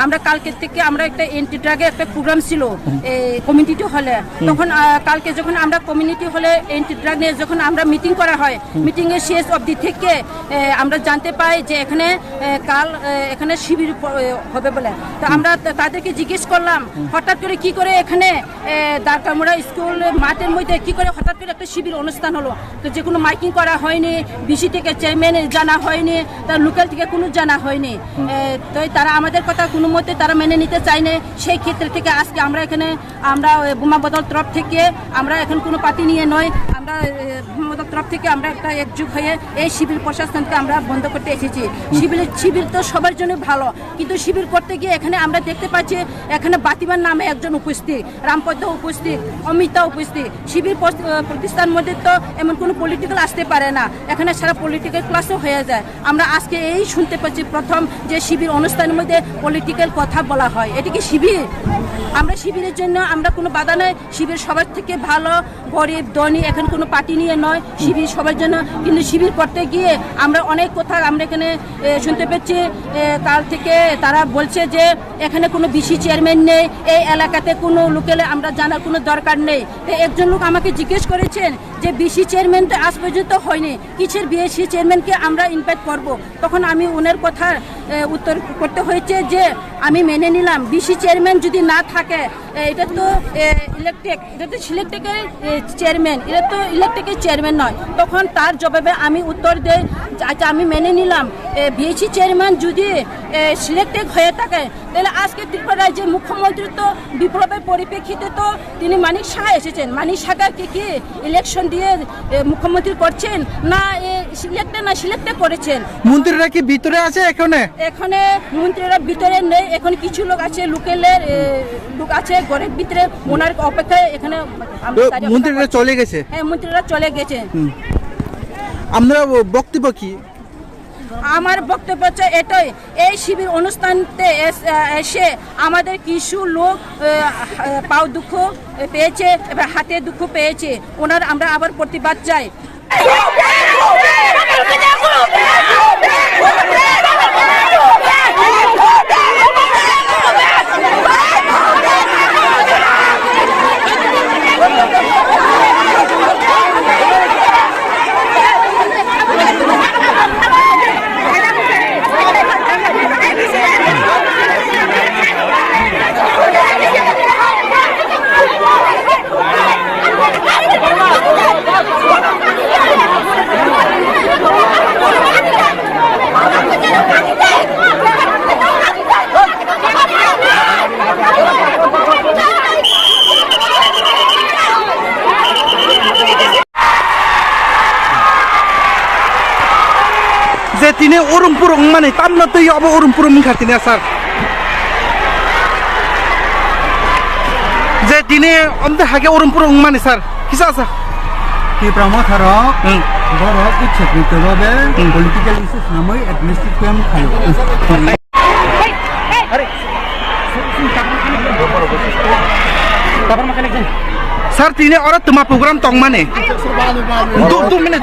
আমরা কালকে থেকে আমরা একটা এন্টি ড্রাগে একটা প্রোগ্রাম ছিল কমিউনিটি হলে, তখন কালকে যখন আমরা কমিউনিটি হলে এন্টি ড্রাগ নিয়ে যখন আমরা মিটিং করা হয়, মিটিংয়ের শেষ অবধি থেকে আমরা জানতে পাই যে এখানে কাল এখানে শিবির হবে বলে। তো আমরা তাদেরকে জিজ্ঞেস করলাম হঠাৎ করে কি করে এখানে দারকামুড়া স্কুল মাঠের মধ্যে কি করে হঠাৎ করে একটা শিবির অনুষ্ঠান হলো। তো যে কোনো মাইকিং করা হয়নি, বিসি থেকে চেয়ারম্যান জানা হয়নি, তার লোকাল থেকে কোনো জানা হয়নি। তো তারা আমাদের কথা কোনো মতে তারা মেনে নিতে চায়নি। সেই ক্ষেত্রে থেকে আজকে আমরা এখানে আমরা বোমা বদল তরফ থেকে আমরা এখন কোনো পার্টি নিয়ে নয়, আমরা বোমা বদল তরফ থেকে আমরা একটা একযুগ হয়ে এই শিবির প্রশাসনকে আমরা বন্ধ করতে এসেছি। শিবির তো সবার জন্য ভালো, কিন্তু শিবির করতে গিয়ে এখানে আমরা দেখতে পাচ্ছি এখানে বাতিমান নামে একজন উপস্থিত, রামপদ্ম উপস্থিত, অমিতা উপস্থিত। শিবির প্রতিষ্ঠান মধ্যে তো এমন কোনো পলিটিক্যাল আসতে পারে না, এখানে সারা পলিটিক্যাল ক্লাসও হয়ে যায়। আমরা আজকে এই শুনতে পাচ্ছি প্রথম যে শিবির অনুষ্ঠানের মধ্যে পলিটিক্যাল কথা বলা হয়। এটি কি শিবির? আমরা শিবিরের জন্য আমরা কোনো বাধা নয়, শিবির সবার থেকে ভালো, গরিব ধনী এখন কোনো পার্টি নিয়ে নয়, শিবির সবার জন্য। কিন্তু শিবির করতে গিয়ে আমরা অনেক কথা আমরা এখানে শুনতে পেয়েছি। কাল থেকে তারা বলছে যে এখানে কোনো বিসি চেয়ারম্যান নেই, এই এলাকাতে কোনো লোকেলে আমরা জানার কোনো দরকার নেই। একজন লোক আমাকে জিজ্ঞেস করেছেন যে বিসি চেয়ারম্যান তো আজ পর্যন্ত হয়নি, কিসের বিএসসি চেয়ারম্যানকে আমরা ইনভাইট করব। তখন আমি ওনার কথার উত্তর করতে হয়েছে যে আমি মেনে নিলাম বিসি চেয়ারম্যান যদি না থাকে, এটা তো ইলেকটেড, এটা তো সিলেক্টেডের চেয়ারম্যান, এটা তো ইলেকটেডের চেয়ারম্যান নয়। তখন তার জবাবে আমি উত্তর দেই আচ্ছা আমি মেনে নিলাম বিএসসি চেয়ারম্যান যদি সিলেক্টেড হয়ে থাকে, তাহলে আজকে ত্রিপুরা রাজ্যের মুখ্যমন্ত্রী তো বিপ্লবের পরিপ্রেক্ষিতে তো তিনি মানিক সাহা এসেছেন, মানিক সাহাকে কি ইলেকশন দিয়ে মুখ্যমন্ত্রী করছেন না সিলেক্টেড করেছেন? মন্ত্রীরা কি ভিতরে আছে? এখানে মন্ত্রীরা ভিতরে নেই, এখন কিছু লোক আছে লোকেলের লোক আছে ঘরের ভিতরে, ওনার অপেক্ষায় এখানে মন্ত্রীরা চলে গেছে। হ্যাঁ, মন্ত্রীরা চলে গেছে। আপনারা বক্তব্য কি? আমার বক্তব্য হচ্ছে এটাই, এই শিবির অনুষ্ঠানতে এসে আমাদের কিছু লোক পাও দুঃখ পেয়েছে, এবার হাতে দুঃখ পেয়েছে, ওনার আমরা আবার প্রতিবাদ চাই। যে তিনি urung মানে tamna tuh ya urung mengkartinya sar যে তিনি অন্তে হাগে urung মানে স্যার কিসা আছে কি প্রমথরক বড়ক ইচ্ছাকৃতভাবে পলিটিক্যাল ইস্যুস নামই অ্যাডমিনিস্ট্রেটিভ খায় আরে স্যার তিনি ওরা তোমার প্রোগ্রাম তং মানে 2 মিনিট